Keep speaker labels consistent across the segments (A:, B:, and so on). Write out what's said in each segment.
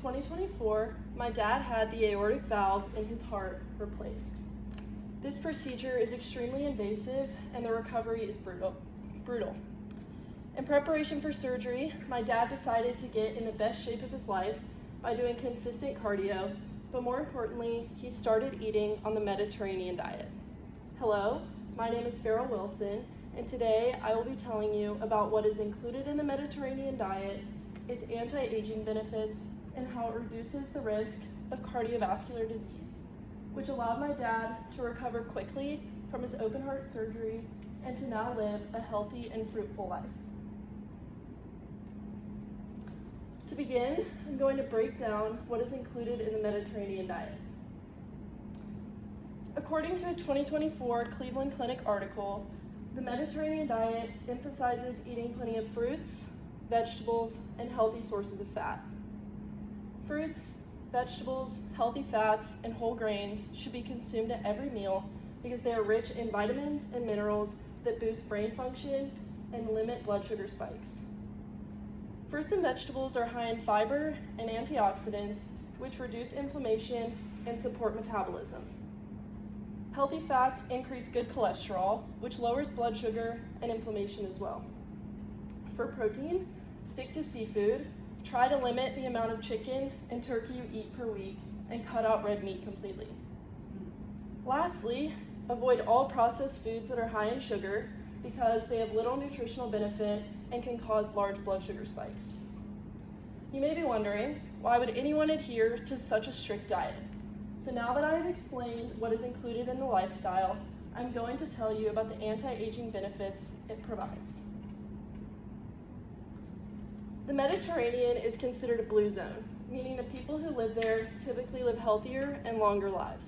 A: 2024, my dad had the aortic valve in his heart replaced. This procedure is extremely invasive and the recovery is brutal. In preparation for surgery, my dad decided to get in the best shape of his life by doing consistent cardio, but more importantly, he started eating on the Mediterranean diet. Hello, my name is Farrell Wilson, and today I will be telling you about what is included in the Mediterranean diet, its anti-aging benefits, and how it reduces the risk of cardiovascular disease, which allowed my dad to recover quickly from his open heart surgery and to now live a healthy and fruitful life. To begin, I'm going to break down what is included in the Mediterranean diet. According to a 2024 Cleveland Clinic article, the Mediterranean diet emphasizes eating plenty of fruits, vegetables, and healthy sources of fat. Fruits, vegetables, healthy fats, and whole grains should be consumed at every meal because they are rich in vitamins and minerals that boost brain function and limit blood sugar spikes. Fruits and vegetables are high in fiber and antioxidants, which reduce inflammation and support metabolism. Healthy fats increase good cholesterol, which lowers blood sugar and inflammation as well. For protein, stick to seafood. Try to limit the amount of chicken and turkey you eat per week and cut out red meat completely. Lastly, avoid all processed foods that are high in sugar because they have little nutritional benefit and can cause large blood sugar spikes. You may be wondering, why would anyone adhere to such a strict diet? So now that I have explained what is included in the lifestyle, I'm going to tell you about the anti-aging benefits it provides. The Mediterranean is considered a blue zone, meaning the people who live there typically live healthier and longer lives.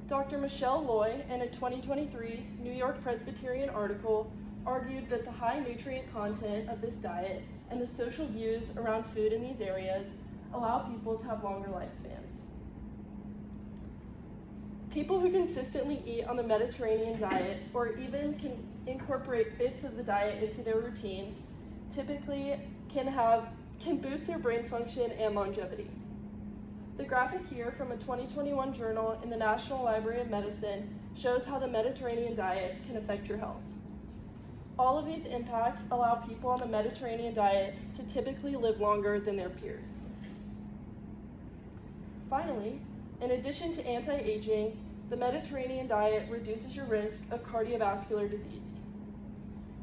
A: Dr. Michelle Loy, in a 2023 New York Presbyterian article, argued that the high nutrient content of this diet and the social views around food in these areas allow people to have longer lifespans. People who consistently eat on the Mediterranean diet, or even can incorporate bits of the diet into their routine, typically can boost their brain function and longevity. The graphic here from a 2021 journal in the National Library of Medicine shows how the Mediterranean diet can affect your health. All of these impacts allow people on the Mediterranean diet to typically live longer than their peers. Finally, in addition to anti-aging, the Mediterranean diet reduces your risk of cardiovascular disease.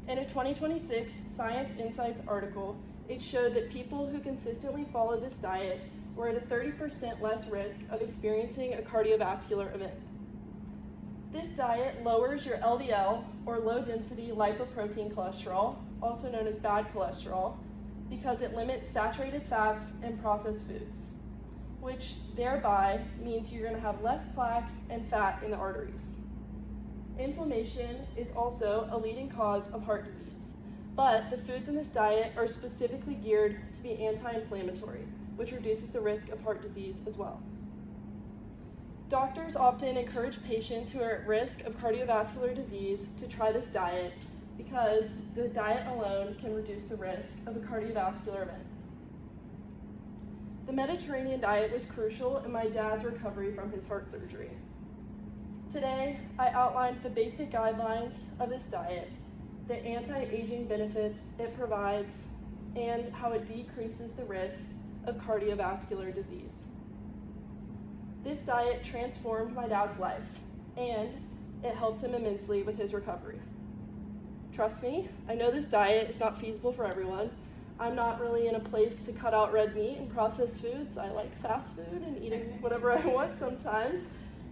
A: In a 2026 Science Insights article, it showed that people who consistently followed this diet were at a 30% less risk of experiencing a cardiovascular event. This diet lowers your LDL, or low-density lipoprotein cholesterol, also known as bad cholesterol, because it limits saturated fats and processed foods, which thereby means you're going to have less plaques and fat in the arteries. Inflammation is also a leading cause of heart disease, but the foods in this diet are specifically geared to be anti-inflammatory, which reduces the risk of heart disease as well. Doctors often encourage patients who are at risk of cardiovascular disease to try this diet because the diet alone can reduce the risk of a cardiovascular event. The Mediterranean diet was crucial in my dad's recovery from his heart surgery. Today, I outlined the basic guidelines of this diet, the anti-aging benefits it provides, and how it decreases the risk of cardiovascular disease. This diet transformed my dad's life, and it helped him immensely with his recovery. Trust me, I know this diet is not feasible for everyone. I'm not really in a place to cut out red meat and processed foods. I like fast food and eating whatever I want sometimes,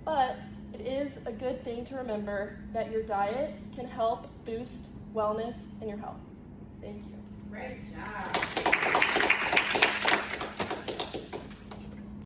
A: but it is a good thing to remember that your diet can help boost wellness and your health. Thank you.
B: Great job.